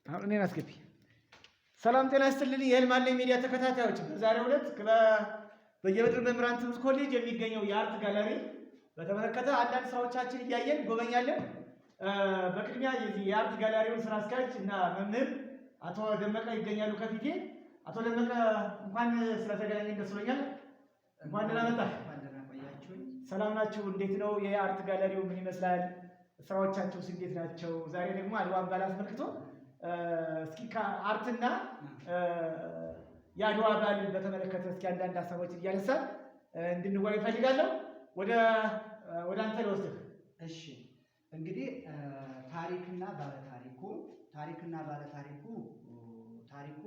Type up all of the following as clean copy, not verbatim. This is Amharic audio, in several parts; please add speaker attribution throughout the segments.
Speaker 1: አሁን እኔን አስገቢ። ሰላም ጤና ይስጥልኝ የህልም አለኝ ሚዲያ ተከታታዮች፣ በዛሬው ዕለት በየምድር መምህራን ትምህርት ኮሌጅ የሚገኘው የአርት ጋለሪ በተመለከተ አንዳንድ ስራዎቻችን እያየን ጎበኛለን። በቅድሚያ የዚህ የአርት ጋለሪውን ስራ አስኪያጅ እና መምህር አቶ ደመቀ ይገኛሉ ከፊቴ። አቶ ደመቀ እንኳን ስለተገናኘን ደስ ብሎኛል። እንኳን ደህና መጣህ። ሰላም ናችሁ? እንዴት ነው የአርት ጋለሪው? ምን ይመስላል? ስራዎቻችሁስ እንዴት ናቸው? ዛሬ ደግሞ አድዋን በዓል አስመልክቶ እስኪ ከአርትና የአድዋ በዓል በተመለከተ እስኪ አንዳንድ ሀሳቦችን እያነሳን እንድንወያይ እፈልጋለሁ። ወደ አንተ ልወስድህ።
Speaker 2: እሺ፣ እንግዲህ ታሪክና ባለታሪኩ ታሪኩ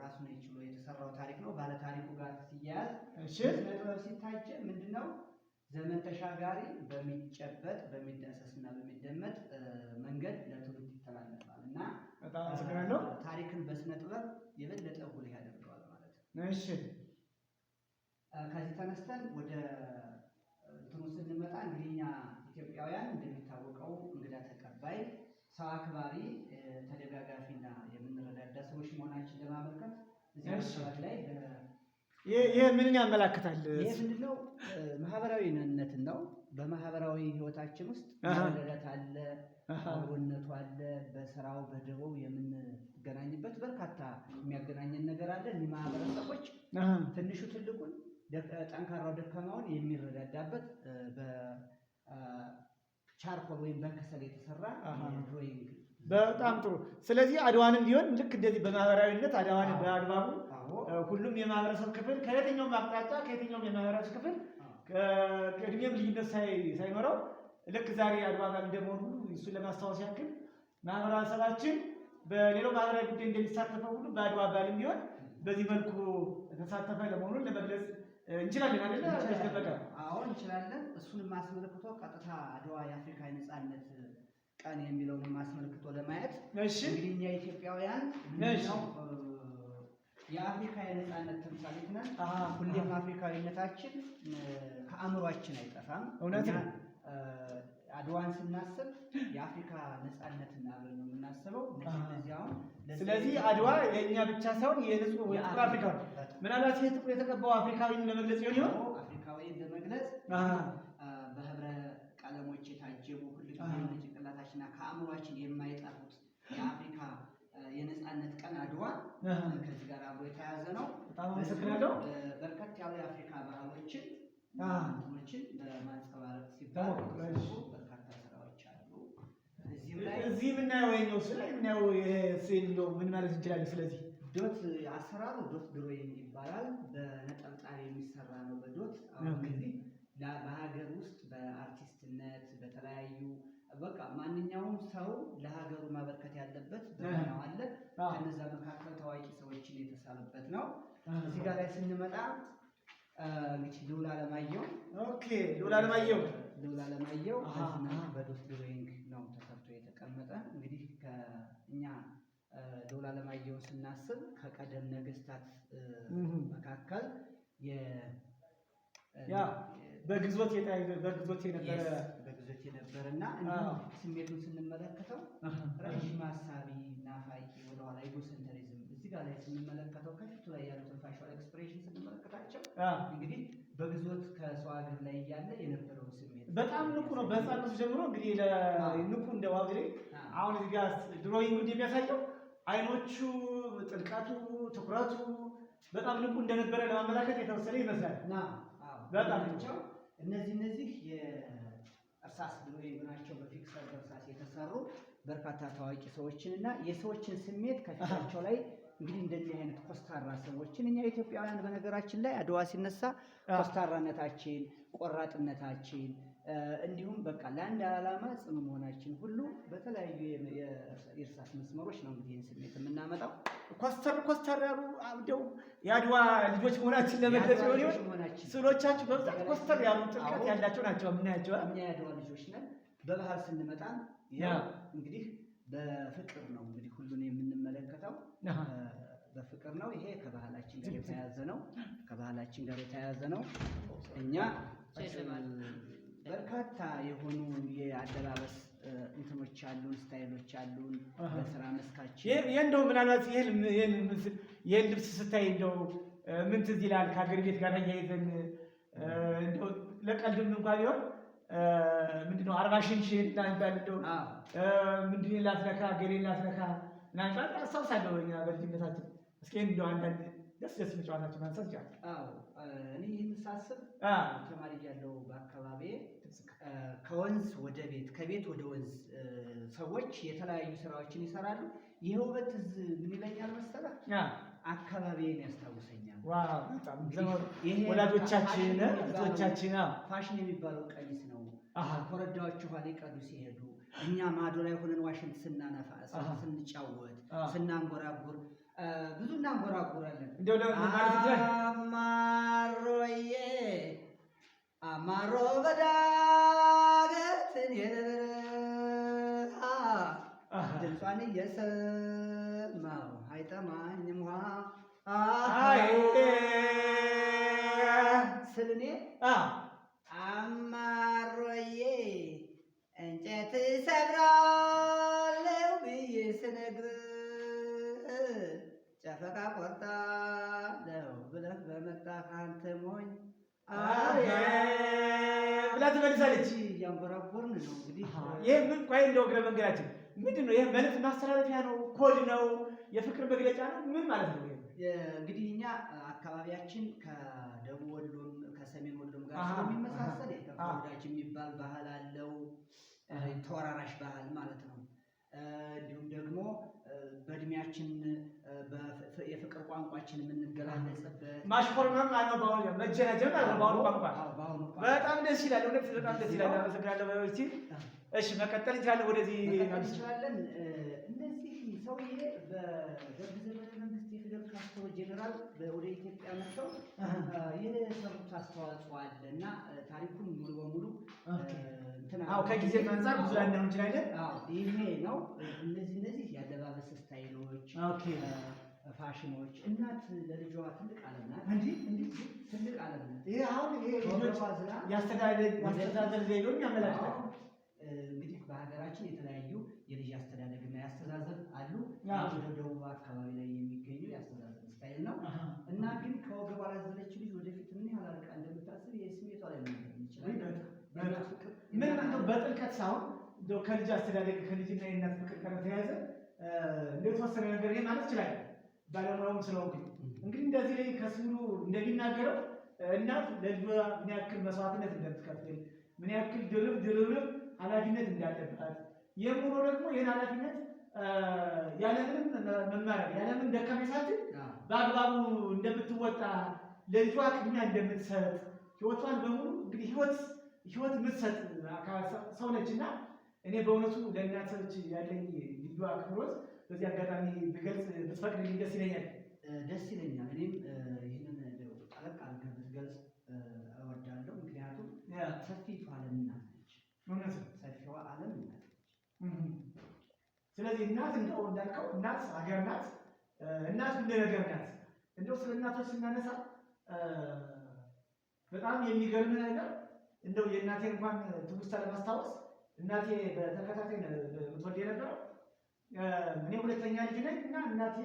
Speaker 2: ራሱን ችሎ የተሰራው ታሪክ ነው። ባለታሪኩ ጋር ሲያያዝ ስነ ጥበብ ሲታጀ ምንድነው ዘመን ተሻጋሪ በሚጨበጥ በሚዳሰስና በሚደመጥ መንገድ ለትውልድ ይተላለፋል እና
Speaker 1: በጣም አመሰግናለሁ።
Speaker 2: ታሪክን በስነ ጥበብ የበለጠ ጉልህ ያደርገዋል ማለት ነው።
Speaker 1: እሺ፣
Speaker 2: ከዚህ ተነስተን ወደ እንትኑ ስንመጣ እንግዲህ እኛ ኢትዮጵያውያን እንደሚታወቀው እንግዳ ተቀባይ፣ ሰው አክባሪ፣ ተደጋጋፊና የምንረዳዳ ሰዎች መሆናችን ለማመልከት እዚህ አካባቢ ላይ
Speaker 1: ይሄ ምንን ያመላክታል?
Speaker 2: ይሄ ምንድነው? ማህበራዊነትን ነው። በማህበራዊ ህይወታችን ውስጥ መረዳዳት አለ፣ አብሮነቱ አለ። በስራው በደቦው የምንገናኝበት በርካታ የሚያገናኘን ነገር አለ። እኒህ ማህበረሰቦች ትንሹ ትልቁን፣ ጠንካራው ደካማውን የሚረዳዳበት በቻርኮል ወይም በከሰል የተሰራ ድሮይንግ።
Speaker 1: በጣም ጥሩ። ስለዚህ አድዋንም ቢሆን ልክ እንደዚህ በማህበራዊነት አድዋን በአግባቡ ሁሉም የማህበረሰብ ክፍል ከየትኛውም አቅጣጫ ከየትኛውም የማህበረሰብ ክፍል ከእድሜም ልዩነት ሳይኖረው ልክ ዛሬ አድዋ በዓል እንደመሆኑ እሱን ለማስታወስ ያክል ማህበረሰባችን በሌላው ማህበራዊ ጉዳይ እንደሚሳተፈው ሁሉ በአድዋ በዓልም ቢሆን በዚህ መልኩ ተሳተፈ ለመሆኑን ለመግለጽ እንችላለን አይደለ?
Speaker 2: አሁን እንችላለን። እሱንም አስመልክቶ ቀጥታ አድዋ የአፍሪካ የነጻነት ቀን የሚለውን አስመልክቶ ለማየት እንግዲህ እኛ ኢትዮጵያውያን የአፍሪካ የነጻነት ተምሳሌት ነን። ሁሌም አፍሪካዊነታችን ከአእምሯችን አይጠፋም።
Speaker 1: እውነት ነው።
Speaker 2: አድዋን ስናስብ የአፍሪካ ነጻነትና አብረን ነው የምናስበው።
Speaker 1: ስለዚህ አድዋ የእኛ ብቻ ሳይሆን የንጹህ ጥቁር አፍሪካ ምናልባት ይህ ጥቁር የተቀባው አፍሪካዊን ለመግለጽ ይሆን
Speaker 2: አፍሪካዊን ለመግለጽ በህብረ ቀለሞች የታጀቡ ሁልጊዜ ጭንቅላታችንና ከአእምሯችን የማይጠፉት የአፍሪካ የነጻነት ቀን አድዋ ከዚህ ጋር አብሮ የተያያዘ ነው።
Speaker 1: በጣም አመሰግናለሁ።
Speaker 2: በርከት ያሉ የአፍሪካ ባህሎችን በማንጸባረቅ ሲባል በርካታ ስራዎች አሉ።
Speaker 1: እዚህ የምናየው ወይኛው ስለ የምናየው ስዕል ነው ምን ማለት እንችላለን? ስለዚህ
Speaker 2: ዶት አሰራሩ ዶት ድሮይንግ ይባላል። በነጠብጣብ የሚሰራ ነው። በዶት አሁን ጊዜ በሀገር ውስጥ በአርቲስትነት በተለያዩ በቃ ማንኛውም ሰው ለሀገሩ ማበርከት ያለበት በሆነው አለ። ከነዛ መካከል ታዋቂ ሰዎችን የተሳሉበት ነው። እዚህ ጋር ላይ ስንመጣ እንግዲህ ልዑል ዓለማየሁ በዶት ድሮይንግ ነው ተሰርቶ የተቀመጠ። እንግዲህ ከእኛ ልዑል ዓለማየሁ ስናስብ ከቀደም ነገስታት መካከል
Speaker 1: በግዞት
Speaker 2: የነበረ እና እንዲሁም ስሜቱን ስንመለከተው ረዥም ሀሳቢ ናፋቂ ወደኋላ ኢጎሴንትሪዝም እዚህ ጋር ላይ ስንመለከተው ከፊቱ ላይ ያሉትን ፋሻል ኤክስፕሬሽን ስንመለከታቸው እንግዲህ በግዞት ከሰው ሀገር ላይ እያለ የነበረው ስሜት
Speaker 1: በጣም ንቁ ነው። በህፃንነቱ ጀምሮ እንግዲህ ንቁ እንደ ዋግሬ አሁን እዚህ ጋር ድሮይንግ እንደሚያሳየው አይኖቹ ጥልቀቱ ትኩረቱ በጣም ንቁ እንደነበረ ለማመላከት የተወሰነ ይመስላል። በጣም
Speaker 2: ናቸው እነዚህ የእርሳስ ድሮይንግ ናቸው። በፊክሰር በእርሳስ የተሰሩ በርካታ ታዋቂ ሰዎችን እና የሰዎችን ስሜት ከፊታቸው ላይ እንግዲህ እንደዚህ አይነት ኮስታራ ሰዎችን እኛ ኢትዮጵያውያን በነገራችን ላይ አድዋ ሲነሳ ኮስታራነታችን፣ ቆራጥነታችን እንዲሁም በቃ ለአንድ ዓላማ ጽኑ መሆናችን ሁሉ በተለያዩ የእርሳስ መስመሮች ነው እንግዲህ ይህን ስሜት የምናመጣው።
Speaker 1: ኮስተር ያሉ እንደው የአድዋ ልጆች መሆናችን ለመግለጽ ይሆን ስዕሎቻችሁ በብዛት ኮስተር ያሉ ጥልቀት ያላቸው ናቸው የምናያቸው።
Speaker 2: እኛ የአድዋ ልጆች ነን። በባህል ስንመጣ እንግዲህ በፍቅር ነው እንግዲህ ሁሉን የምንመለከተው በፍቅር ነው። ይሄ ከባህላችን ጋር የተያያዘ ነው። እኛ በርካታ የሆኑ የአለባበስ እንትኖች አሉን፣ ስታይሎች አሉን። በስራ መስክ ቅርሳችን።
Speaker 1: እንደው ምናልባት ይሄን ልብስ ስታይ እንደው ምን ትዝ ይላል? ከሀገር ቤት ጋር አያይዘን እንደው ለቀልድም እንኳን ቢሆን ምንድነው 40 ሽንሽን እንዳንባል እንደው ምንድነው ላትነካ ገሌን ላትነካ ምናምን አስታውሳለሁ እኛ በልጅነታችን። እስኪ እንደው አንዳንድ ደስ ጨዋታችን ማንሳት ይቻላል።
Speaker 2: እኔ ይህን ሳስብ ተማሪ እያለሁ በአካባቢዬ ከወንዝ ወደ ቤት ከቤት ወደ ወንዝ ሰዎች የተለያዩ ስራዎችን ይሰራሉ። ይህ ውበት ምን ይለኛል መሰለህ? አካባቢዬን ያስታውሰኛል።
Speaker 1: ወላጆቻችን እህቶቻችን
Speaker 2: ፋሽን የሚባለው ቀሚስ ነው። ኮረዳዎች ውሃ ሊቀዱ ሲሄዱ እኛ ማዶ ላይ ሆነን ዋሽንት ስናነፋ፣ ስንጫወት፣ ስናንጎራጉር ብዙ እናንጎራጉራለን። አማሮዬ አማሮ በዳገትን የበረሃ ድምጿን እየሰማሁ አይጠማኝም ውሃ ስልኔ አማሮዬ እንጨት ሰብራለሁ ብዬ ስነግርህ ጨፈቃ ቆርጣለሁ ብለህ በመጣህ አንተ ሞኝ
Speaker 1: ብላ ትመልሳለች።
Speaker 2: እያንጎራጎርን ነው እንግዲህ።
Speaker 1: ይህ ምን ቆይ እንደው እግረ መንገዳችን ምንድን ነው? ይህ መልዕክት ማስተላለፊያ ነው? ኮድ ነው? የፍቅር መግለጫ ነው? ምን ማለት ነው?
Speaker 2: እንግዲህ እኛ አካባቢያችን ከደቡብ ወሎም ከሰሜን ወሎም ጋር ስለሚመሳሰል የከፋ ወዳጅ የሚባል ባህል አለው። ተወራራሽ ባህል ማለት ነው። እንዲሁም ደግሞ በእድሜያችን የፍቅር ቋንቋችን የምንገላለጽበት
Speaker 1: ማሽኮርመም ነው። በአሁኑ መጀናጀን ነው። በአሁኑ ቋንቋ በጣም ደስ ይላል። እውነት በጣም ደስ ይላል። አመሰግናለሁ። በዚህ እሺ፣ መቀጠል እንችላለን። ወደዚህ
Speaker 2: እንችላለን። እነዚህ ሰውዬ በደርግ ዘመነ መንግስት የፊደል ካስትሮ ጄኔራል ወደ ኢትዮጵያ መጥተው የሰሩት አስተዋጽኦ አለ እና ታሪኩን ሙሉ በሙሉ
Speaker 1: ከጊዜ አንፃር ብዙ ላናየው እንችላለን።
Speaker 2: ይሄ ነው። እነዚህ የአለባበስ ስታይሎች፣ ፋሽኖች። እናት ለልጇ ትልቅ ዓለም ናት። እንዲህ ትልቅ ዓለም ናት።
Speaker 1: ይሄ አሁን ልጆች ያስተዳደር ዘይቤውን ያመለክታል።
Speaker 2: እንግዲህ በሀገራችን የተለያዩ የልጅ አስተዳደግና ያስተዛዘብ አሉ። ወደ ደቡብ አካባቢ ላይ የሚገኙ ያስተዛዘብ ስታይል ነው እና ግን ከወገቧ ላዘለች ልጅ ወደፊት ምን ያህል አርቃ እንደምታስብ የስሜቷ ላይ ነው ይችላል።
Speaker 1: ምን በጥልቀት ሳይሆን እንደው ከልጅ አስተዳደግ ከልጅና የእናት ፍቅር ጋር ተያያዘ እንደተወሰነ ነገር ይሄ ማለት ይችላል። ባለሙያውም ስለሆንኩ እንግዲህ እንደዚህ ላይ ከስሙ እንደሚናገረው እናት ለልጇ ምን ያክል መስዋዕትነት እንደምትከፍል፣ ምን ያክል ድርብርብ ኃላፊነት እንዳለባት የምኖ ደግሞ ይህን ኃላፊነት ያለምንም መማረር ያለምንም ደከመኝ ሳትል በአግባቡ እንደምትወጣ ለልጇ ቅድሚያ እንደምትሰጥ ህይወቷን በሙሉ እንግዲህ ህይወት የምትሰጥ ሰው ነች እና እኔ በእውነቱ ለእናቶች ያለኝ ልዩ አክብሮት በዚህ አጋጣሚ ብገልጽ ብትፈቅድልኝ ደስ ይለኛል።
Speaker 2: ደስ ይለኛል። እኔም ይህንን ጠለቅ አድርገህ ብትገልጽ እወዳለሁ። ምክንያቱም ሰፊቷ ዓለም እናት ነች። ሰፊዋ ዓለም እናት ነች።
Speaker 1: ስለዚህ እናት እንደው እንዳልከው እናት ሀገር ናት። እናት ሁሉ ነገር ናት። እንደው ስለ እናቶች ስናነሳ በጣም የሚገርም ነገር እንደው የእናቴን እንኳን ትውስታ ለማስታወስ እናቴ በተከታታይ ምትወልድ የነበረው እኔ ሁለተኛ ልጅ ነኝ እና እናቴ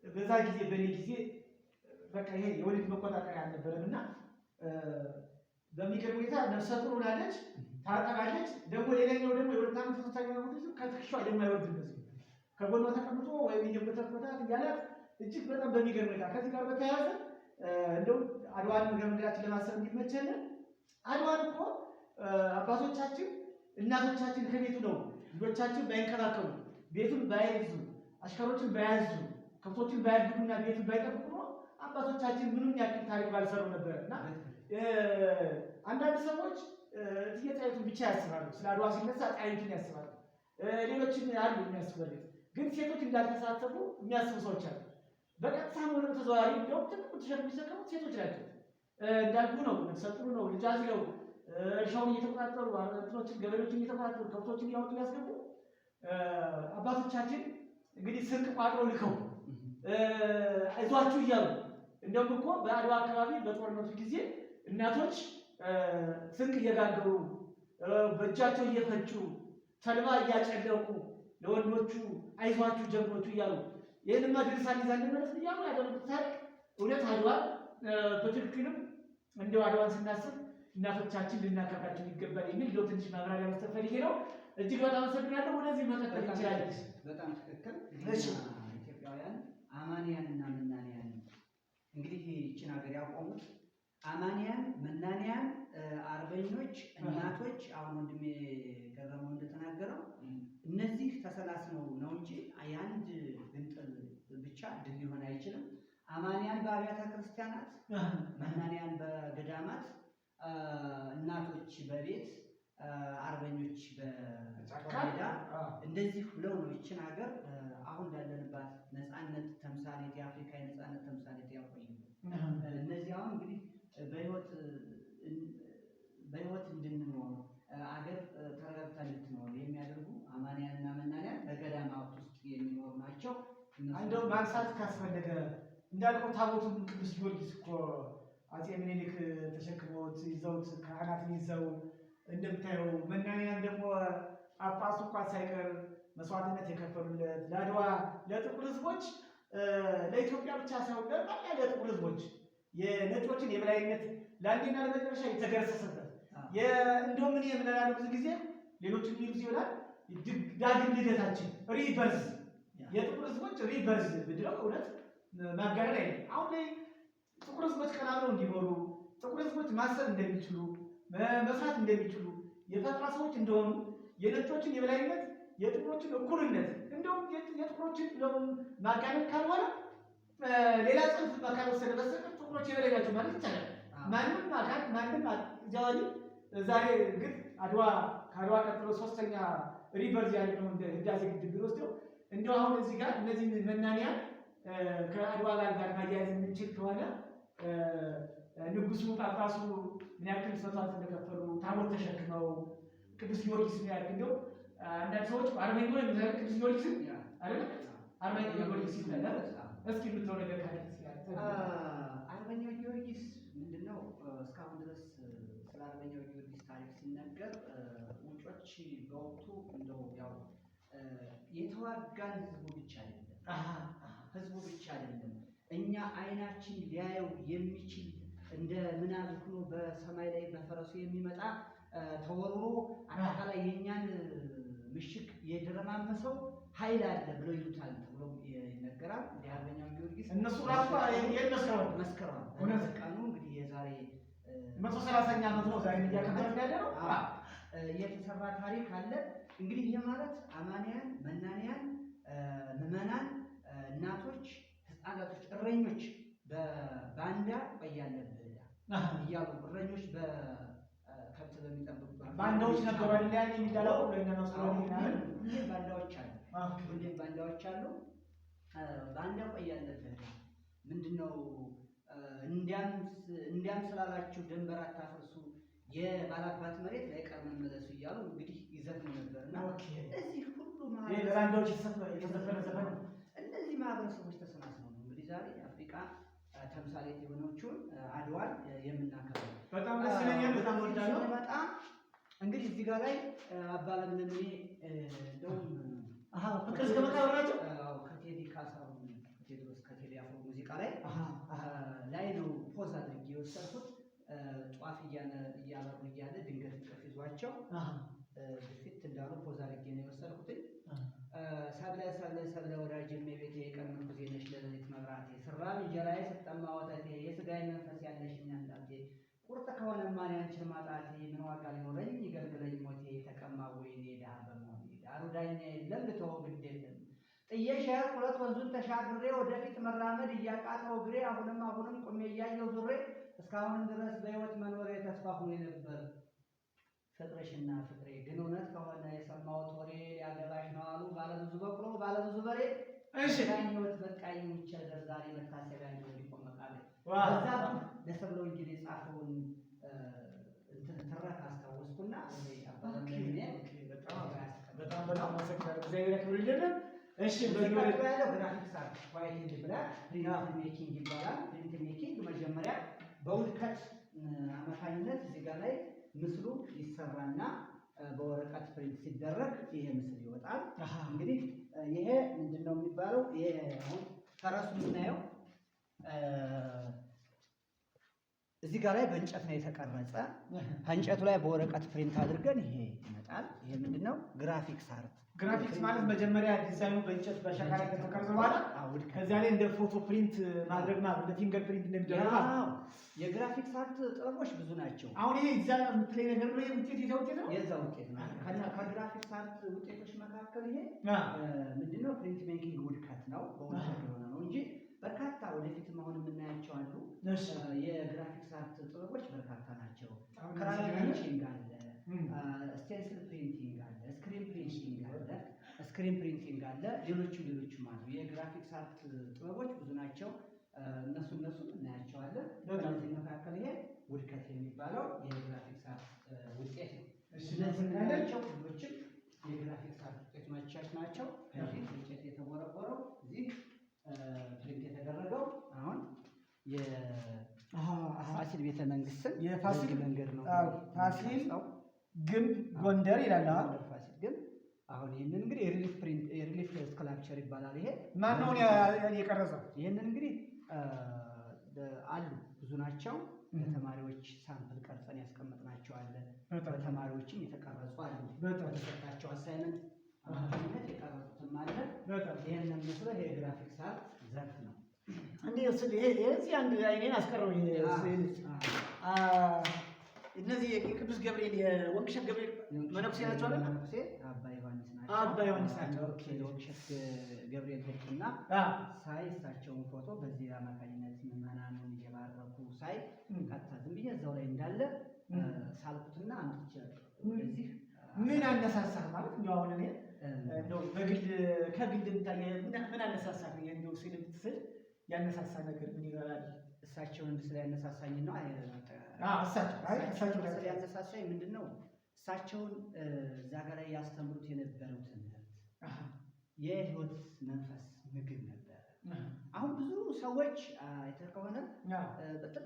Speaker 1: በዛ ጊዜ በእኔ ጊዜ በቃ ይሄ የወሊድ መቆጣጠሪያ አልነበረም እና በሚገርም ሁኔታ ነፍሰ ጡር ሆናለች፣ ታጠባለች። ደግሞ ሌላኛው ደግሞ የሁለት ዓመት ሶስተኛ ዓመት ልጅ ከትከሻዋ የማይወርድ እንደዚህ ከጎኗ ተቀምጦ ወይም እየጎተጎታት እያላት እጅግ በጣም በሚገርም ሁኔታ ከዚህ ጋር በተያያዘ እንደው አድዋን ገመዳችን ለማሰብ እንዲመቸን አድዋን እኮ አባቶቻችን እናቶቻችን ከቤቱ ነው ልጆቻችን ባይንከባከቡ ቤቱን ባይዙ አሽከሮችን ባያዙ ከብቶችን ባያግዱና ቤቱን ባይጠብቁ ነው አባቶቻችን ምንም ያክል ታሪክ ባልሰሩ ነበር። እና አንዳንድ ሰዎች እትዬ ጣይቱን ብቻ ያስባሉ። ስለ አድዋ ሲነሳ ጣይቱን ያስባሉ። ሌሎችን አሉ የሚያስበሉ፣ ግን ሴቶች እንዳልተሳተፉ የሚያስቡ ሰዎች አሉ። በቀጥታም ሆነ ተዘዋዋሪ እንደውም ትልቁ ቲሸርት የሚሸከሙት ሴቶች ናቸው። እንዳልኩ ነው፣ ሰጥሩ ነው፣ ልጅ አዝለው እርሻውን እየተቆጣጠሩ አርብቶችን ገበሬዎችን እየተቆጣጠሩ ከብቶችን እያወጡ ያስገቡ አባቶቻችን እንግዲህ ስንቅ ቋጥረው ልከው አይዟችሁ እያሉ እንደውም እኮ በአድዋ አካባቢ በጦርነቱ ጊዜ እናቶች ስንቅ እየጋገሩ በእጃቸው እየፈጩ ተልባ እያጨለቁ ለወንዶቹ አይዟችሁ ጀግኖቹ እያሉ ይህንማ ድል ሳንይዝ አንመለስ እያሉ ያደረጉት ታሪክ እውነት አድዋ በትክክልም እንደው አድዋን ስናስብ እናቶቻችን ልናከብራቸው ይገባል የሚል እንደው ትንሽ ማብራሪያ መስጠት ፈልጌ ነው። እጅግ በጣም አመሰግናለሁ። ወደዚህ መቀጠል እንችላለን።
Speaker 2: በጣም ትክክል። ኢትዮጵያውያን አማንያን እና መናንያን እንግዲህ ይህችን ሀገር ያቆሙት አማንያን፣ መናንያን፣ አርበኞች፣ እናቶች አሁን ወንድሜ ገረመው እንደተናገረው እነዚህ ተሰላስለው ነው እንጂ የአንድ ግንጥል ብቻ ድል ሊሆን አይችልም። አማንያን በአብያተ ክርስቲያናት፣ መናንያን በገዳማት፣ እናቶች በቤት፣ አርበኞች በሜዳ እንደዚህ ብለው ነው ይችን ሀገር አሁን ላለንባት ነፃነት ተምሳሌት የአፍሪካ የነፃነት ተምሳሌት ያቆዩ። እነዚህ አሁን እንግዲህ በህይወት እንድንኖር አገር ተረጋግታ እንድትኖር የሚያደርጉ አማንያን እና መናንያን በገዳማት ውስጥ የሚኖሩ ናቸው።
Speaker 1: እንደው ማንሳት ካስፈለገ እንዳልከው ታቦቱን ቅዱስ ጊዮርጊስ እኮ አፄ ምኒልክ ተሸክመውት ይዘውት ካህናትን ይዘው እንደምታየው መናንያን ደግሞ ጳጳሱ እንኳን ሳይቀር መስዋዕትነት የከፈሉለት ለአድዋ ለጥቁር ህዝቦች ለኢትዮጵያ ብቻ ሳይሆን ለማያ ለጥቁር ህዝቦች የነጮችን የበላይነት ለአንዴና ለመጨረሻ የተገረሰሰበት እንደውም እኔ የምንላለው ብዙ ጊዜ ሌሎችን ሚሉ ይሆናል ዳግም ልደታችን ሪበርዝ የጥቁር ህዝቦች ሪበርዝ ብድረው እውነት ማጋነን አይደለም። አሁን ላይ ጥቁር ህዝቦች ቀና ብለው እንዲኖሩ ጥቁር ህዝቦች ማሰብ እንደሚችሉ መስራት እንደሚችሉ የፈጠራ ሰዎች እንደሆኑ የነጮችን የበላይነት የጥቁሮችን እኩልነት እንደውም የጥቁሮችን ማጋነን ካልሆነ ሌላ ጽንፍ ካልወሰደ በስተቀር ጥቁሮች የበላይ ናቸው ማለት ይቻላል። ማንም አካል ማንም ጃዋዲ ዛሬ ግን ከአድዋ ቀጥሎ ሶስተኛ ሪቨርዝ ያለው እንደ ህዳሴ ግድብ ወስደው እንደው አሁን እዚህ ጋር እነዚህ መናንያን ከአድዋ ጋር ማያያዝ የምንችል ከሆነ ንጉሱ ጳጳሱ ምን ያክል መስዋዕት እንደከፈሉ ታቦት ተሸክመው ቅዱስ ጊዮርጊስ ምን ያክል እንደው አንዳንድ ሰዎች አርበኛ ነው የሚባለው ቅዱስ ጊዮርጊስ አይደል? አርበኛ ጊዮርጊስ ይባላል። እስኪ የምትለው ነገር ካለ
Speaker 2: አርበኛው ጊዮርጊስ ምንድነው? እስካሁን ድረስ ስለ አርበኛው ጊዮርጊስ ታሪክ ሲነገር ውጮች በወቅቱ እንደው ያው የተዋጋን ህዝቡ ብቻ አይደለም እኛ አይናችን ሊያየው የሚችል እንደ ምናምን ሆኖ በሰማይ ላይ በፈረሱ የሚመጣ ተወርሮ አጠቃላይ የኛን ምሽግ የደረማመሰው ኃይል አለ ብለው ይሉታል ተብሎ ይነገራል። የአርበኛው ጊዮርጊስ
Speaker 1: እነሱ ራሱ መስከረም
Speaker 2: እውነት ቀኑ እንግዲህ የዛሬ
Speaker 1: 130ኛ ዓመት ነው ዛሬ እያከበርን ያለ ነው።
Speaker 2: የተሰራ ታሪክ አለ። እንግዲህ ይሄ ማለት አማንያን፣ መናንያን፣ ምዕመናን፣ እናቶች፣ ህፃናቶች፣ እረኞች በባንዳ ቆያለብህ እያሉ እረኞች ከብት በሚጠብቁበት
Speaker 1: ባንዳዎች ነበሩ አይደል? ያን የሚዳለው ለነሱ
Speaker 2: ሁሌም ባንዳዎች አሉ። ባንዳ ቆያለብህ ምንድነው? እንዲያም ስላላችሁ ድንበር አታፍርሱ፣ የባላባት መሬት ላይቀር መመለሱ እያሉ እንግዲህ ይዘፍኑ ነበርና እዚህ ሁሉ
Speaker 1: ባንዳዎች የተዘፈነ ዘፈን ነው።
Speaker 2: እነዚህ ማህበረሰቦች ተሰናስነው ነው እንግዲህ ዛሬ አፍሪካ ተምሳሌት የሆነችውን አድዋን የምናከብረው።
Speaker 1: በጣም ደስ ይለኛል። በጣም ወዳለሁ።
Speaker 2: በጣም እንግዲህ እዚህ ጋር ላይ አባለምለም እንደውም
Speaker 1: ፍቅር እስከ መቃብር ናቸው።
Speaker 2: ከቴዲ ካሳሁን ቴዎድሮስ ከቴዲ አፍሮ ሙዚቃ ላይ ነው ፖዝ አድርጌ የወሰድኩት። ጧፍ እያበሩ እያለ ድንገት እንቅልፍ ይዟቸው ግፊት እንዳሉ ፖዝ አድርጌ ነው የወሰድኩት። ሰብለ ወዳጅ የቤቴ የቀን ምርኩዜ ነሽ ለሌሊት መብራቴ ስራብ እንጀራዬ ስጠማ ወተቴ የስጋዬ መንፈስ ያለሽኝ አንዳንዴ ቁርጥ ከሆነማ እኔ አንቺን ማጣቴ ምን ዋጋ ሊኖረኝ ይገልግለኝ ሞቴ ተቀማ ወይኔ ድሀ በመሆኔ ዳሩ ዳኛ የለም ልተወው ግድ የለም ጥዬሽ ሁለት ወንዙን ተሻግሬ ወደፊት መራመድ እያቃተው እግሬ አሁንም ቁሜ እያየው ዙሬ እስካሁንም ድረስ በህይወት መኖሬ ተስፋ ሆኖ ነበር ፍቅርሽና ፍቅሬ ግን እውነት ከሆነ የሰማሁት ወሬ ሊያገባሽ ነው አሉ ባለብዙ በቅሎ ባለብዙ በሬ። እሺ ህይወት በቃኝ ሙቼ ዛሬ መታሰቢያ ነው ሊቆም መቃብሬ። በዛ ለሰብለ ወንጌል የጻፈውን ትረካ አስታወስኩና
Speaker 1: በጣም አመሰግናለሁ። እግዚአብሔር ያክብርልን። እሺ
Speaker 2: በዚህ ያለው ግራፊክስ አርት ዋይት ብላክ ፕሪንት ሜኪንግ ይባላል። ፕሪንት ሜኪንግ መጀመሪያ በውድቀት አማካኝነት እዚህ ጋር ላይ ምስሉ ይሰራና በወረቀት ፕሪንት ሲደረግ ይሄ ምስል ይወጣል። እንግዲህ ይሄ ምንድነው የሚባለው? ይሄ አሁን ፈረሱ የምናየው እዚህ ጋር ላይ በእንጨት ነው የተቀረጸ። ከእንጨቱ ላይ በወረቀት ፕሪንት አድርገን ይሄ ይመጣል። ይሄ ምንድነው? ግራፊክስ አርት።
Speaker 1: ግራፊክስ ማለት መጀመሪያ ዲዛይኑ በእንጨት በሸክላ ላይ ከተቀረጸ በኋላ ከዚያ ላይ እንደ ፎቶ ፕሪንት ማድረግ ማለት እንደ ፊንገር ፕሪንት እንደሚደረግ ማለት።
Speaker 2: የግራፊክስ አርት ጥበቦች ብዙ ናቸው።
Speaker 1: አሁን ይሄ እዛ የምትለኝ ነገር ነው። ውጤት የዛ ውጤት ነው፣
Speaker 2: የዛ ውጤት ነው። ከግራፊክስ አርት ውጤቶች መካከል ይሄ ምንድነው? ፕሪንት ሜኪንግ ውድከት ነው፣ በውድከት የሆነ ነው እንጂ በርካታ ወደፊትም አሁን የምናያቸው አሉ። የግራፊክስ አርት ጥበቦች በርካታ ናቸው። ክራዮኒንግ አለ፣ ስቴንስል ፕሪንቲንግ አለ፣ ስክሪን ፕሪንቲንግ አለ፣ ሌሎችም አሉ። የግራፊክስ አርት ጥበቦች ብዙ ናቸው። እነሱ እናያቸዋለን። በዚህ መካከል ይሄ ውድከት የሚባለው የግራፊክስ አርት ውጤት ነው። እነዚህ ናቸው ሁሎችም የግራፊክስ አርት ውጤቶች ናቸው። ከዚህ እንጨት የተቦረቦረው እዚህ ፕሪንት የተደረገው አሁን የፋሲል ቤተ መንግስትን
Speaker 1: የፋሲል
Speaker 2: መንገድ ነው።
Speaker 1: ፋሲል ግንብ ጎንደር ይላል።
Speaker 2: ፋሲል ግንብ አሁን ይሄንን እንግዲህ የሪሊፍ ስክላፕቸር ይባላል። ይሄ
Speaker 1: ማን ነው የቀረጸው?
Speaker 2: ይሄንን እንግዲህ አሉ ብዙ ናቸው። ለተማሪዎች ሳምፕል ቀርጸን ያስቀመጥናቸው አለ። በተማሪዎችም የተቀረጹ አሉ። በተሰጣቸው አሳይመንት አማካኝነት የቀረጹትም አለ። ይሄንን ምስለ የግራፊክስ አርት ዘርፍ ነው።
Speaker 1: እንዴ እዚህ አንድ አይኔን አስቀረው። እነዚህ የቅዱስ ገብርኤል የወንቅሸት ገብርኤል መነኩሴ ናቸው አይደል?
Speaker 2: መነኩሴ አባ ዮሐንስ ናቸው።
Speaker 1: አባ ዮሐንስ ናቸው። ኦኬ።
Speaker 2: የወንቅሸት ገብርኤል ሄድኩና ሳይ እሳቸውን ፎቶ በዚህ አማካኝነት ምዕመናኑን እየባረኩ ሳይ ቀጥታ ዝም ብዬ እዛው ላይ እንዳለ ሳልኩትና አምጥቼ እዚህ
Speaker 1: ምን አነሳሳህ ማለት እንደው አሁን እኔ እንደው በግል ከግል እንታየ ምን አነሳሳህ? እንደው ሲልምትስል ያነሳሳ ነገር ምን ይላል?
Speaker 2: እሳቸውን እንድስል ያነሳሳኝ ነው።
Speaker 1: እሳቸው
Speaker 2: ያነሳሳኝ ምንድነው? እሳቸውን እዛ ጋር ላይ ያስተምሩት የነበረው ትምህርት የህይወት መንፈስ ምግብ ነበረ። አሁን ብዙ ሰዎች አይተህ ከሆነ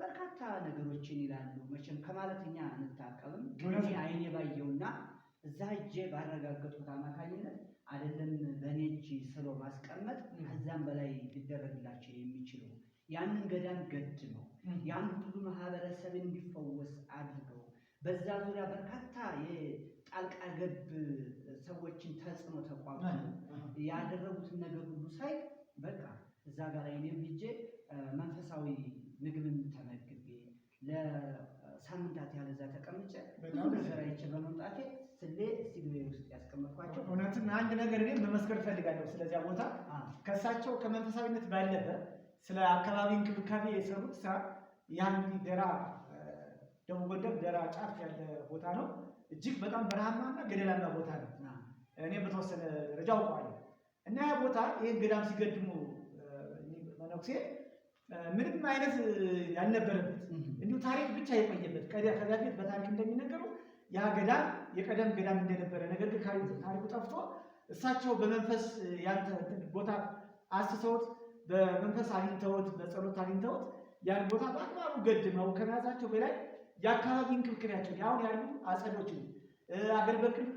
Speaker 2: በርካታ ነገሮችን ይላሉ። መቼም ከማለት እኛ አንታቀብም፣ ግን አይኔ ባየውና እዛ እጄ ባረጋገጥኩት አማካኝነት አይደለም በእኔ እጅ ስሎ ማስቀመጥ ከዛም በላይ ሊደረግላቸው የሚችሉ ያንን ገዳም ገድመው ያን ሁሉ ማህበረሰብ እንዲፈወስ አድርገው በዛ ዙሪያ በርካታ የጣልቃ ገብ ሰዎችን ተጽዕኖ ተቋቁመው ያደረጉትን ነገር ሁሉ ሳይ በቃ እዛ ጋር ላይ እኔም ሄጄ መንፈሳዊ ምግብን ተመግቤ ለሳምንታት ያለ እዛ ተቀምጬ ብዙ ነገር አይቼ በመምጣቴ ስሌ ስቲዲዮ ውስጥ ያስቀመጥኳቸው
Speaker 1: እውነትም አንድ ነገር እኔ መመስከር እፈልጋለሁ። ስለዚያ ቦታ ከእሳቸው ከመንፈሳዊነት ባለፈ ስለ አካባቢ እንክብካቤ የሰሩት ስራ ያን ደራ ደቡብ ጎንደር ደራ ጫፍ ያለ ቦታ ነው። እጅግ በጣም በረሃማና ገደላማ ቦታ ነው። እኔ በተወሰነ ደረጃ አውቀዋለሁ። እና ያ ቦታ ይህን ገዳም ሲገድሙ መነኩሴ ምንም አይነት ያልነበረበት እንዲሁ ታሪክ ብቻ የቆየበት ከዚያ በፊት በታሪክ እንደሚነገረው ያ ገዳም የቀደም ገዳም እንደነበረ፣ ነገር ግን ታሪኩ ጠፍቶ እሳቸው በመንፈስ ያንተ ቦታ አስሰውት በመንፈስ አግኝተውት በጸሎት አግኝተውት ያን ቦታ በአግባቡ ገድመው ከመያዛቸው በላይ የአካባቢ እንክብካቤያቸው አሁን ያሉ አጸዶችን አገር በቀል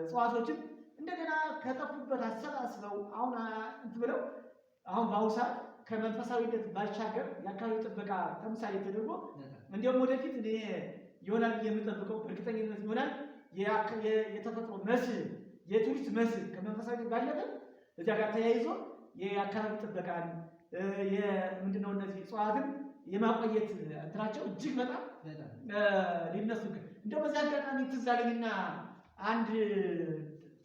Speaker 1: እጽዋቶችን እንደገና ከጠፉበት አሰባስበው አሁን እንትን ብለው አሁን በአሁኑ ሰዓት ከመንፈሳዊነት ባሻገር የአካባቢ ጥበቃ ተምሳሌ ተደርጎ እንዲሁም ወደፊት እኔ ይሆናል የምጠብቀው እርግጠኝነት ይሆናል የተፈጥሮ መስህብ የቱሪስት መስህብ ከመንፈሳዊነት ባለፈ እዚያ ጋር ተያይዞ የአካባቢ ጥበቃን ምንድነው እነዚህ እጽዋትን የማቆየት እንትናቸው እጅግ በጣም ሊነሱ እንደው በዚህ አጋጣሚ ትዝ አለኝና አንድ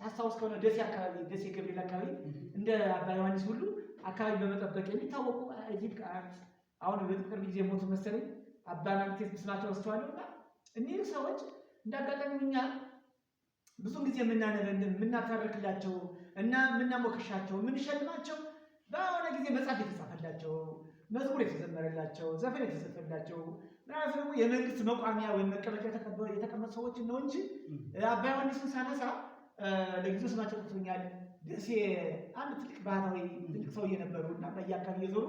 Speaker 1: ታስታውስ ከሆነ ደሴ አካባቢ ደሴ ገብርኤል አካባቢ እንደ አባ ዮሐንስ ሁሉ አካባቢ በመጠበቅ የሚታወቁ እጅግ አሁን በቅርብ ጊዜ ሞቱ መሰለኝ አባ ናግቴስ ስማቸው ወስተዋለሁና እኒህ ሰዎች እንደ አጋጣሚ እኛ ብዙ ጊዜ የምናታርክላቸው እና የምናሞክሻቸው የምንሸልማቸው በሆነ ጊዜ መጽሐፍ የተጻፈላቸው መዝሙር የተዘመረላቸው ዘፈን የተዘፈላቸው ምናልባት ደግሞ የመንግስት መቋሚያ ወይም መቀመጫ የተቀመጡ ሰዎችን ነው እንጂ አባ ዮሐንስን ሳነሳ ለጊዜው ስማቸው ጠፍቶኛል። ደሴ አንድ ትልቅ ባህታዊ ትልቅ ሰውዬ ነበሩ እና በየአካባቢ የዞሩ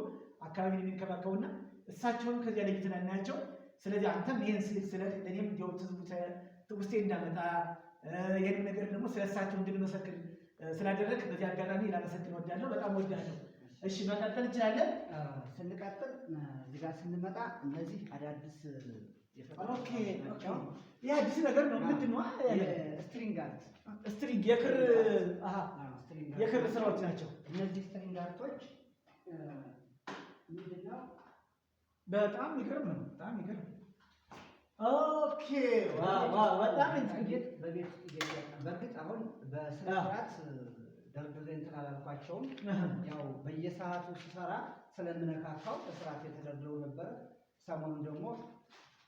Speaker 1: አካባቢን የሚንከባከቡና እሳቸውን ከዚያ ለይተን እናያቸው። ስለዚህ አንተም ይህን ስል ስለ እኔም እንዲያው ትውስቴ እንዳመጣ ይህን ነገር ደግሞ ስለሳቸው እንድንመሰክር ስላደረግ በዚህ አጋጣሚ ላመሰግን እወዳለሁ። በጣም እወዳለሁ። እሺ መቀጠል እንችላለን።
Speaker 2: ስንቀጥል እዚህ ጋር ስንመጣ እነዚህ አዳዲስ
Speaker 1: ይህ አዲስ ነገር ነው። ምንድን ነው?
Speaker 2: ስትሪንግ አርት፣
Speaker 1: ስትሪንግ የክር ስራዎች ናቸው
Speaker 2: እነዚህ ስትሪንግ አርቶች። ምንድን ነው?
Speaker 1: በጣም ይገርም ነው። በጣም ይገርም። ኦኬ በጣም
Speaker 2: እንዴት በቤት ውስጥ ይገኛል። በእርግጥ አሁን በስነ ስርዓት ደርድሬ እንትን አላልኳቸውም። ያው በየሰዓቱ ስሰራ ስለምነካካው በስርዓት የተደረደሩ ነበረ። ሰሞኑን ደግሞ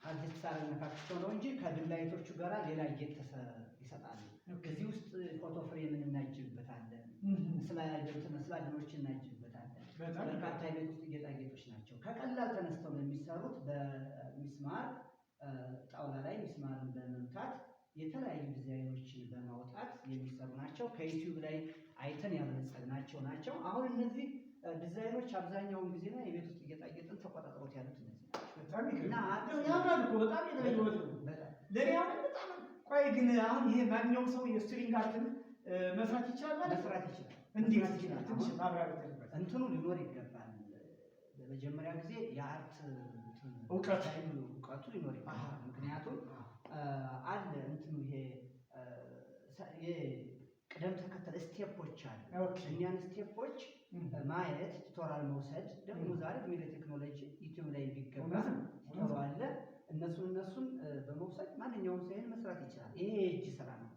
Speaker 2: አዲስ ሳልነካካቸው ነው እንጂ ከድላይቶቹ ጋር ሌላ ጌጥ ይሰጣሉ። እዚህ ውስጥ ፎቶ ፍሬምን እናጅብበታለን፣ ስላድኖችን እናጅብበታለን። በርካታ የቤት ውስጥ ጌጣጌጦች ናቸው። ከቀላል ተነስተው ነው የሚሰሩት። በሚስማር ጣውላ ላይ ሚስማርን በመምታት የተለያዩ ዲዛይኖችን በማውጣት የሚሰሩ ናቸው። ከዩቲዩብ ላይ አይተን ያበለጸግናቸው ናቸው። አሁን እነዚህ ዲዛይኖች አብዛኛውን ጊዜ ላይ የቤት ውስጥ ጌጣጌጥን ተቆጣጥሮት ያሉት እነዚህ ናቸው እና
Speaker 1: ያምራሉ እኮ በጣም የተለየ ወጥ ነው። ለኔ አሁን በጣም ቆይ ግን አሁን ይሄ ማንኛውም ሰው የስትሪንግ አርትን መስራት ይችላል ማለት
Speaker 2: መስራት ይችላል።
Speaker 1: እንዴት ይችላል? ትንሽ ማብራሪያ
Speaker 2: እንትኑ ሊኖር ይገባል። በመጀመሪያ ጊዜ የአርት
Speaker 1: እውቀቱ
Speaker 2: ሊኖር ይገባል። ምክንያቱም አለ እንትኑ ይሄ ቅደም ተከተል ስቴፖች አሉ። እኛን ስቴፖች ማየት ቱቶሪያል መውሰድ ደግሞ ዛሬ ሚዲያ ቴክኖሎጂ ዩቲዩብ ላይ ቢገባ ቱቶሪያል አለ። እነሱን በመውሰድ ማንኛውም ሰው መስራት ይችላል። ይሄ የእጅ ስራ ነው።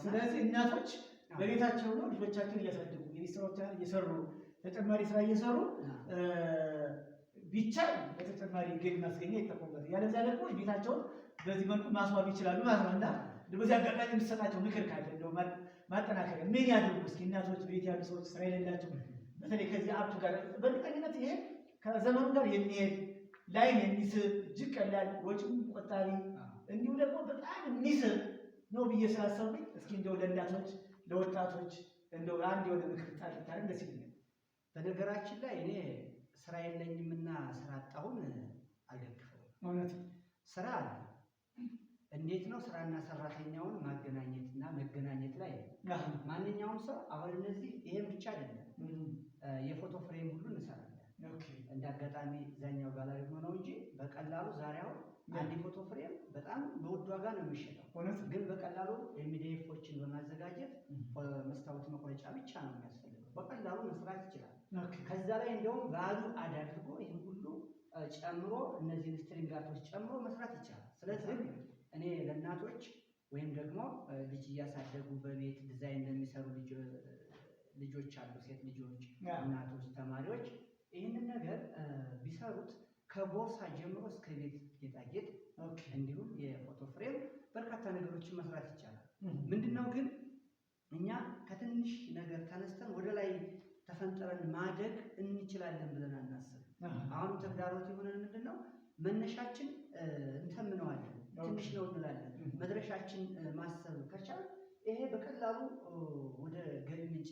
Speaker 1: ስለዚህ እናቶች በቤታቸው ነው ልጆቻቸውን እያሳደጉ የቤት ስራዎችን እየሰሩ ተጨማሪ ስራ እየሰሩ ቢቻል በተጨማሪ ገቢ ማስገኛ ይጠቀሙበት። ያለዚያ ደግሞ ቤታቸውን በዚህ መልኩ ማስዋብ ይችላሉ ማለት ነው። እና በዚህ አጋጣሚ የሚሰጣቸው ምክር ካለ እንደው ማጠናከሪያ ምን ያድርጉ እስኪ? እናቶች ቤት ያሉ ሰዎች ስራ የሌላቸው በተለይ ከዚህ አርቱ ጋር በእርግጠኝነት ይሄ ከዘመኑ ጋር የሚሄድ ላይን የሚስብ እጅግ ቀላል ወጪም ቆጣቢ እንዲሁ ደግሞ በጣም የሚስብ ነው ብዬ ስላሰብኩኝ እስኪ እንደው ለእናቶች ለወጣቶች እንደው አንድ የሆነ ምክር ታደርግ ደስ ይለኛል።
Speaker 2: በነገራችን ላይ እኔ ስራ የለኝምና ስራ አጣሁን አልደግፈውም።
Speaker 1: እውነት
Speaker 2: ስራ አለ። እንዴት ነው ስራና ሰራተኛውን ማገናኘትና መገናኘት ላይ ማንኛውም ሰው አሁን እነዚህ ይሄን ብቻ አይደለም የፎቶ ፍሬም ሁሉ እንሰራለን። እንደ አጋጣሚ ዛኛው ጋላሪ ሆነው እንጂ በቀላሉ ዛሬ አሁን አንድ ፎቶ ፍሬም በጣም በውድ ዋጋ ነው የሚሸጠው። ግን በቀላሉ ኤምዲኤፎችን በማዘጋጀት መስታወት መቁረጫ ብቻ ነው የሚያስፈልገው። በቀላሉ መስራት ይችላል። ከዛ ላይ እንደውም ባሉ አድርጎ ይህን ሁሉ ጨምሮ እነዚህን ስትሪንግ አርቶች ጨምሮ መስራት ይቻላል። ስለዚህ እኔ ለእናቶች ወይም ደግሞ ልጅ እያሳደጉ በቤት ዲዛይን ለሚሰሩ ልጆች አሉ፣ ሴት ልጆች፣ እናቶች፣ ተማሪዎች ይህንን ነገር ቢሰሩት ከቦርሳ ጀምሮ እስከ ቤት ጌጣጌጥ እንዲሁም የፎቶ ፍሬም በርካታ ነገሮችን መስራት ይቻላል። ምንድነው ግን እኛ ከትንሽ ነገር ተነስተን ወደ ላይ ተፈንጠረን ማደግ እንችላለን ብለን አናስብ። አሁንም ተግዳሮት የሆነን ምንድነው መነሻችን እንተምነዋለን፣ ትንሽ ነው እንላለን። መድረሻችን ማሰብ ከቻል ይሄ በቀላሉ ወደ ገቢ ምንጭ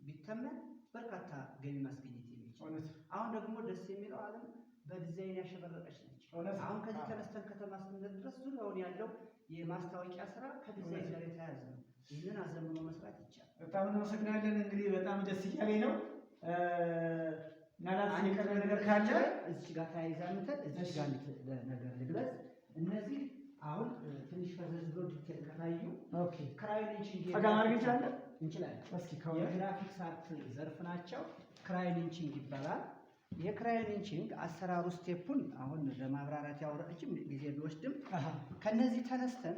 Speaker 2: ቢተመን በርካታ ገቢ ማስገኘት የሚችል። አሁን ደግሞ ደስ የሚለው ዓለም በዲዛይን ያሸበረቀች ነች። አሁን ከዚህ ተነስተን ከተማ ስንደርስ ድረስ ዙሪያውን ያለው የማስታወቂያ ስራ ከዲዛይን ጋር የተያያዘ ነው። ይህንን አዘምኖ መስራት ይቻላል።
Speaker 1: በጣም እናመሰግናለን። እንግዲህ በጣም ደስ እያለኝ ነው። ምናልባት የቀረ ነገር ካለ
Speaker 2: እዚህ ጋር ተያይዛንተን እዚህ ጋር ነገር ልግለጽ። እነዚህ አሁን ትንሽ ፈዘዝ ብሎ ዲቴል ከታዩ ክራዮኒንግ እንችላለን። የግራፊክስ አርት ዘርፍ ናቸው። ክራዮኒንግ ይባላል። የክራዮኒንግ አሰራሩ ስቴፑን አሁን ለማብራራት ያወራችም ጊዜ ቢወስድም ከነዚህ ተነስተን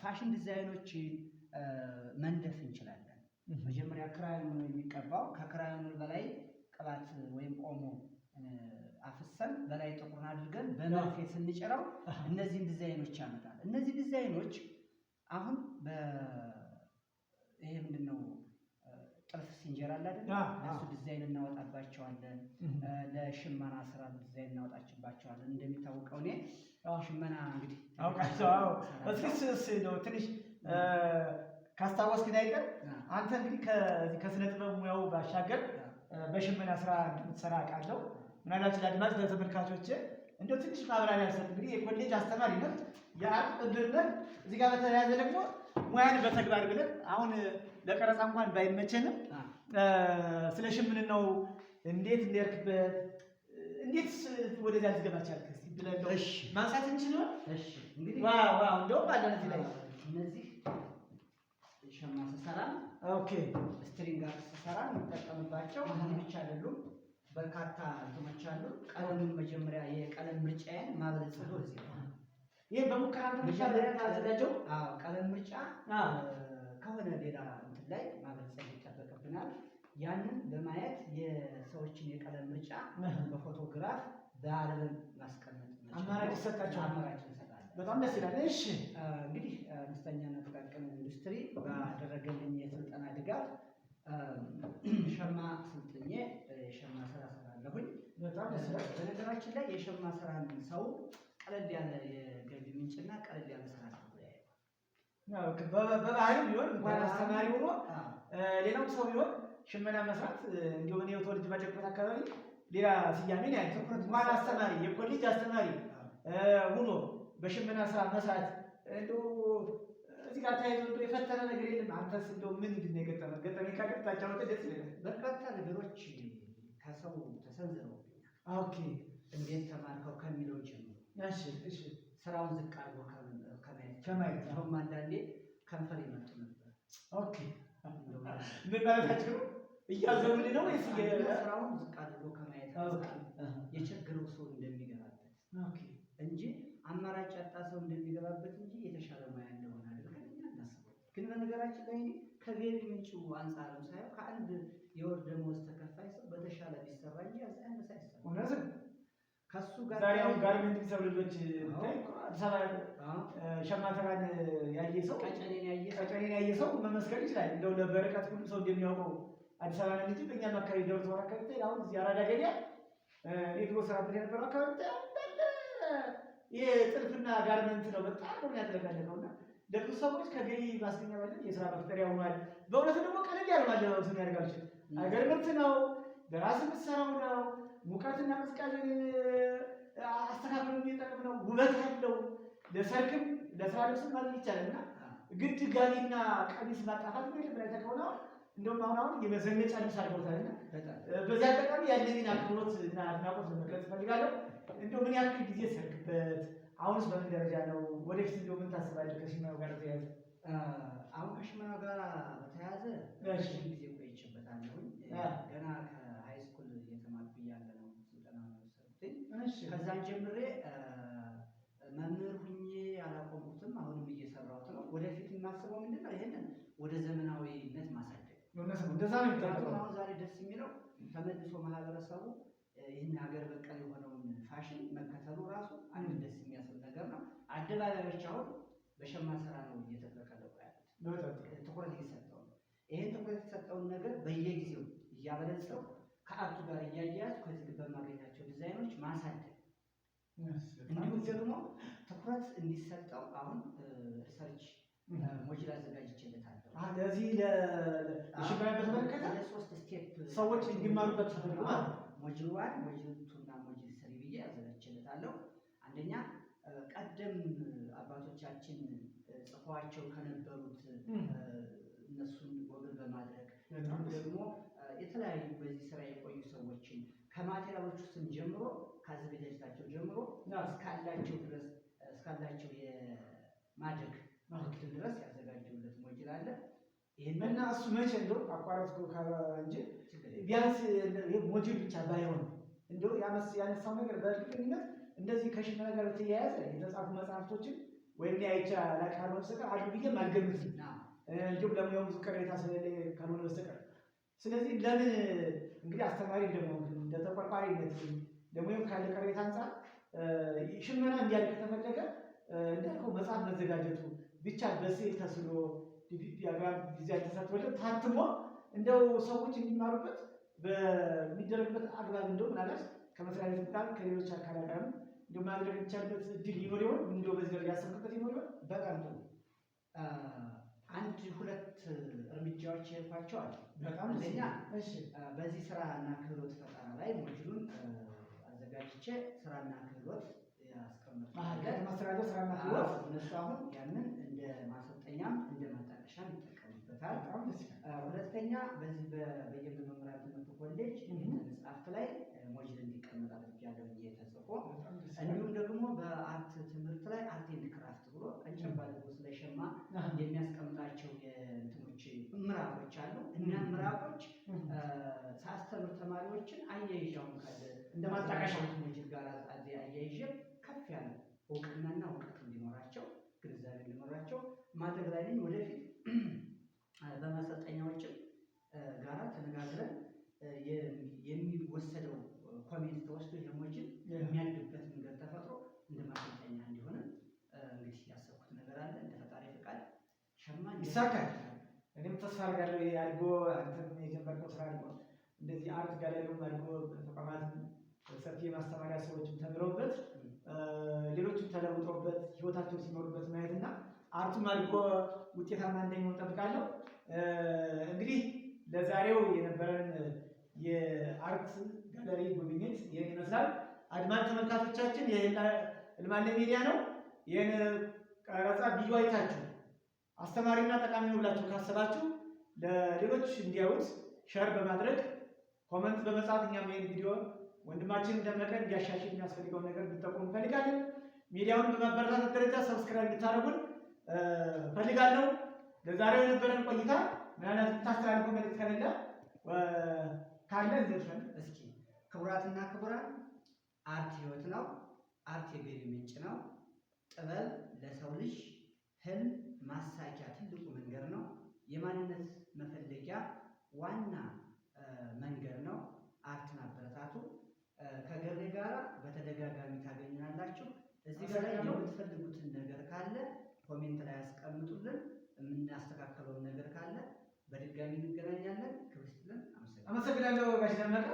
Speaker 2: ፋሽን ዲዛይኖችን መንደፍ እንችላለን። መጀመሪያ ክራዮኑ የሚቀባው ከክራዮኑ በላይ ቅባት ወይም ኦሞ አፍሰን በላይ ጥቁር አድርገን በመርፌ ስንጨራው እነዚህን ዲዛይኖች ያመጣል። እነዚህ ዲዛይኖች አሁን ይሄ ምንድነው ጥልፍ ሲንጀር አለ አይደል? እሱ ዲዛይን እናወጣባቸዋለን። ለሽመና ስራ ዲዛይን እናወጣችባቸዋለን። እንደሚታወቀው እኔ ሽመና እንግዲህ
Speaker 1: አውቃለሁ። እስኪ ነው ትንሽ ካስታወስክ አይቀር አንተ እንግዲህ ከስነ ጥበብ ሙያው ባሻገር በሽመና ስራ እንደምትሰራ አውቃለሁ። ምናልባት ለአድማጭ ለተመልካቾች እንደው ትንሽ ማብራሪያ ሰጥ። እንግዲህ የኮሌጅ አስተማሪ ነህ፣ የአርት መምህር ነህ። እዚህ ጋር በተያያዘ ደግሞ ሙያን በተግባር ብለን አሁን ለቀረጻ እንኳን ባይመቸንም ስለ ሽምንናው እንዴት እንደርክበት እንዴት ወደዚያ ልትገባ ቻልክ ብለን ነው ማንሳት እንችል ነው።
Speaker 2: እሺ እንግዲህ
Speaker 1: ዋው እንደውም አለን እዚህ ላይ
Speaker 2: እነዚህ ሸማ ስሰራ ስትሪንግ ጋር ስሰራ የምጠቀምባቸው ብቻ አይደሉም፣ በርካታ እንትኖች አሉ። ቀለሙን መጀመሪያ የቀለም ምርጫዬን ማበለጸገው እዚህ ነው።
Speaker 1: ይሄ በሙከራ ብቻ ታዘጋጀው?
Speaker 2: አዎ ቀለም ምርጫ ከሆነ ሌላ እንትን ላይ ማበለጸግ ይጠበቅብናል። ያንን በማየት የሰዎችን የቀለም ምርጫ በፎቶግራፍ በአልበም ማስቀመጥ
Speaker 1: አማራጭ ይሰጣቸዋል።
Speaker 2: አማራጭ እንሰጣለን።
Speaker 1: በጣም ደስ ይላል። እሺ
Speaker 2: እንግዲህ አነስተኛና ጥቃቅን ኢንዱስትሪ ባደረገልኝ የስልጠና ድጋፍ ሸማ ስልጥኜ የሸማ ስራ ሰራለሁኝ።
Speaker 1: በጣም ደስ ይላል።
Speaker 2: በነገራችን ላይ የሸማ ስራን ሰው ቀለል ያለ የገቢ ምንጭና ቀለል ያለ ስራ ነው ያው
Speaker 1: በባህሪው ቢሆን እንኳን አስተማሪ ሆኖ ሌላው ሰው ቢሆን ሽመና መስራት እንዲሁ እኔ ተወልጄ ባደግኩበት አካባቢ ሌላ ስያሜ ነው ያለው። እንኳን አስተማሪ የኮሌጅ አስተማሪ ሆኖ በሽመና ስራ መስራት እንደው እዚህ ጋር ተያይዞ እንደው የፈተነ ነገር የለም። አንተስ እንደው ምንድን ነው የገጠመህ? ገጠመኝ ካገጠማቸው ነው ደስ ይላል።
Speaker 2: በርካታ ነገሮች ከሰው ተሰንዝረውብኛል።
Speaker 1: ኦኬ
Speaker 2: እንዴት ተማርከው ከሚለው ጀምሮ
Speaker 1: እሺ
Speaker 2: ስራውን ዝቅ አድርጎ ከማየት አሁን አንዳንዴ ከንፈር ይመጡ ነበር።
Speaker 1: ኦኬ ምን ማለታቸው ነው? እያዘሙልኝ ነው ወይስ
Speaker 2: ስራውን ዝቅ አድርጎ ከማየት የቸገረው ሰው እንደሚገባበት እንጂ አማራጭ ያጣ ሰው እንደሚገባበት እንጂ የተሻለ ሙያ እንደሆነ አድርገን እኛ እናስበው። ግን በነገራችን ላይ ከገቢ ምንጩ አንጻርም ሳይሆን ከአንድ የወር ደመወዝ ተከፋይ ሰው በተሻለ ቢሰራ እንጂ ያንስ አይሰራም።
Speaker 1: እውነት
Speaker 2: ከሱ ጋር
Speaker 1: ዛሬ አሁን ጋርመንት የሚሰሩ ልጆች አዲስ አበባ ሸማ ተራን ያየ ሰው ቀጨኔን ያየ ሰው መመስከር ይችላል። እንደው ለበረከት ሁሉ ሰው እንደሚያውቀው አዲስ አበባ ነው እንጂ በእኛም አካባቢ ደብረ ታቦር አካባቢ አሁን እዚህ አራዳ ገበያ የድሮ ስራበት የነበረው አካባቢ የጥልፍና ጋርመንት ነው። በጣም ነው ያደረጋለነው እና ለብዙ ሰዎች ከገቢ ማስገኛ ማለት የስራ መፍጠሪያ ሆኗል። በእውነቱ ደግሞ ቀለል ያለ ማለባበስ ነው ያደርጋችሁ። ጋርመንት ነው፣ በራስ የምትሰራው ነው፣ ሙቀትና ቅዝቃዜን አስተካክሎ የሚጠቅም ነው፣ ውበት ያለው ለሰርግም ለስራ ልብስም ማለት ይቻላል እና ግድ ጋቢና ቀሚስ ማጣፋት ነው የለም ላይ ተከውና እንደውም አሁን የመዘነጫ ልብስ አድርገውታል እና በዚህ አጋጣሚ ያለኝን አክብሮት እና አድናቆት ለመግለጽ እፈልጋለሁ። እንደው ምን ያክል ጊዜ ሰርክበት? አሁንስ በምን ደረጃ ነው? ወደፊት እንደው ምን ታስባለህ ከሽመናው ጋር ተያያዘ?
Speaker 2: አሁን ከሽመናው ጋር በተያያዘ ረጅም ጊዜ ቆይቼበታለሁኝ። ገና ከሃይ ስኩል እየተማርኩ እያለ ነው ስልጠና የወሰድኩትኝ። ከዛን ጀምሬ መምህር ሁኜ አላቆምኩትም። አሁንም እየሰራሁት ነው። ወደፊት የማስበው ምንድን ነው? ይሄንን ወደ ዘመናዊነት ማሳደግ
Speaker 1: እንደዛ ነው የሚታወቀው።
Speaker 2: አሁን ዛሬ ደስ የሚለው ተመልሶ ማህበረሰቡ ይህን ሀገር በቀል የሆነውን ፋሽን መከተሉ ራሱ አንድ ደስ የሚያስብል ነገር ነው። አደባባዮች አሁን በሸማ ስራ ነው እየተጠቀለቁ ያሉት። ትኩረት እየሰጠው ነው። ይህን ትኩረት የተሰጠውን ነገር በየጊዜው እያበለጸው ከአርቱ ጋር እያያያዝ ከዚህ በማገኛቸው ዲዛይኖች ማሳደግ እንዲሁም ደግሞ ትኩረት እንዲሰጠው አሁን ሪሰርች ሞጁል አዘጋጅቼለታለሁ።
Speaker 1: ለዚህ ለሽመና በተመለከተ
Speaker 2: ለሶስት ስቴፕ
Speaker 1: ሰዎች እንዲማሩበት ተፈልጎ ማለት ነው።
Speaker 2: ሞጁል 1 ሞጁል 2 እና ሞጁል 3 ብዬ አዘጋጅቼለታለሁ። አንደኛ ቀደም አባቶቻችን ጽፈዋቸው ከነበሩት እነሱን ወገን በማድረግ ደግሞ የተለያዩ በዚህ ስራ የቆዩ ሰዎችን ከማቴሪያሎቹ ስም ጀምሮ ከአዘገጃጀታቸው ጀምሮ እስካላቸው የማደግ ክፍል ድረስ ያዘጋጀውለት ሞጁል አለ።
Speaker 1: ይሄንና እሱ መቼ እንደው አቋራጭ እንጂ ቢያንስ ሞጁል ብቻ ባይሆን እንደው ያነሳው ነገር በእርግጠኝነት እንደዚህ ከሽመና ጋር በተያያዘ የተጻፉ መጽሐፍቶችን ወይም ያይቻ ላቃሉ በስተቀር አሉ ብዬ አልገምትም። እንዲሁም ለሙያው ብዙ ቅሬታ ስለሌለ ካልሆነ በስተቀር ስለዚህ ለምን እንግዲህ አስተማሪ ደግሞ እንደ ተቆርቋሪነት ለሙያው ካለ ቅሬታ አንጻር ሽመና እንዲያድግ ከተፈለገ እንዳልከው መጽሐፍ መዘጋጀቱ ብቻ በስዕል ተስሎ ዲያግራም ዲዛይን ተሰርቶለት ታትሞ እንደው ሰዎች እንዲማሩበት በሚደረግበት አግባብ እንደው ምናልባት ከመስሪያ ቤት ጋር ከሌሎች አካላት ጋር እንደው ማድረግ የሚቻልበት እድል ይኖር ይሆን? እንደው በዚህ ደረጃ ያሰብኩበት ይኖር ይሆን?
Speaker 2: በጣም ጥሩ። አንድ ሁለት እርምጃዎች የሄድኳቸው አሉ። አንደኛ በዚህ ስራ እና ክህሎት ፈጠራ ላይ ሞጁሉን አዘጋጅቼ ስራና ክህሎት
Speaker 1: ማስተዳደር ስራና ክህሎት
Speaker 2: እነሱ አሁን ያንን እንደ ማሰልጠኛም እንደ ማጣቀሻም ይጠቀሙበታል። ሁለተኛ በዚህ በየግል መምህራን ትምህርት ኮሌጅ መጽሐፍት ላይ ሞጁል እንዲቀመጥ አድርጌያለሁ ተጽፎ፣ እንዲሁም ደግሞ በአርት ትምህርት ላይ አርት ኤንድ ክራፍት ብሎ ቀንጨብ አድርጎ ስለ ሸማ የሚያስቀምጣቸው የእንትኖች ምዕራፎች አሉ። እና ምዕራፎች ሳስተምር ተማሪዎችን አያይዤ አሁን ካለ
Speaker 1: እንደ ማጣቀሻ
Speaker 2: ሞጁል ጋር አያይዤ ከፍ ያለ እውቅናና እውቀት እንዲኖራቸው ግንዛቤ እንዲኖራቸው ማድረግ ላይ ነኝ። ወደፊት በማሰልጠኛዎችም ጋራ ተነጋግረን የሚወሰደው ኮሜንት ተወስዶ የሞጁል የሚያድግበት መንገድ ተፈጥሮ እንደ ማሰልጠኛ እንዲሆን እንግዲህ ያሰብኩት ነገር አለ። እንደ ፈጣሪ ፈቃድ ሸማ
Speaker 1: ይሳካል። እኔም ተስፋ አድርጋለሁ። አድጎ አንተም የጀመርከው ስራ አድጎ እንደዚህ አርት ጋለሪውም አድጎ ተቋማትም ሰፊ የማስተማሪያ ሰዎችም ተምረውበት ሌሎችም ተለውጠውበት ህይወታቸውን ሲኖሩበት ማየትና አርቱም አድጎ ውጤታማ እንደሚሆን እጠብቃለሁ። እንግዲህ ለዛሬው የነበረን የአርት ጋለሪ ጉብኝት ይህን ይመስላል። አድማጭ ተመልካቾቻችን የህልማለ ሚዲያ ነው። ይህን ቀረጻ ቪዲዮ አይታችሁ አስተማሪና ጠቃሚ ነው ብላችሁ ካሰባችሁ ለሌሎች እንዲያዩት ሸር በማድረግ ኮመንት በመጻፍ እኛም ይህን ቪዲዮ ወንድማችን ደመቀ እንዲያሻሽል የሚያስፈልገውን ነገር እንድጠቁም እንፈልጋለን። ሚዲያውን በማበረታታት ደረጃ ሰብስክራይብ እንድታደርጉን ፈልጋለሁ። ለዛሬው የነበረን ቆይታ ምናልባት የምታስተላልፈው መልዕክት ከሌለ ካለ እንዘርፈን እስኪ።
Speaker 2: ክቡራትና ክቡራን፣ አርት ህይወት ነው። አርት የገቢ ምንጭ ነው። ጥበብ ለሰው ልጅ ህልም ማሳኪያ ትልቁ መንገድ ነው። የማንነት መፈለጊያ ዋና መንገድ ነው። አርትን አበረታቱ። ከገሬ ጋራ በተደጋጋሚ ታገኙናላችሁ። እዚህ ጋር የምትፈልጉትን ነገር ካለ ኮሜንት ላይ ያስቀምጡልን። የምናስተካከለውን ነገር ካለ በድጋሚ እንገናኛለን። ክርስቲያን አመሰግናለሁ።
Speaker 1: ጋሽ ደመቀ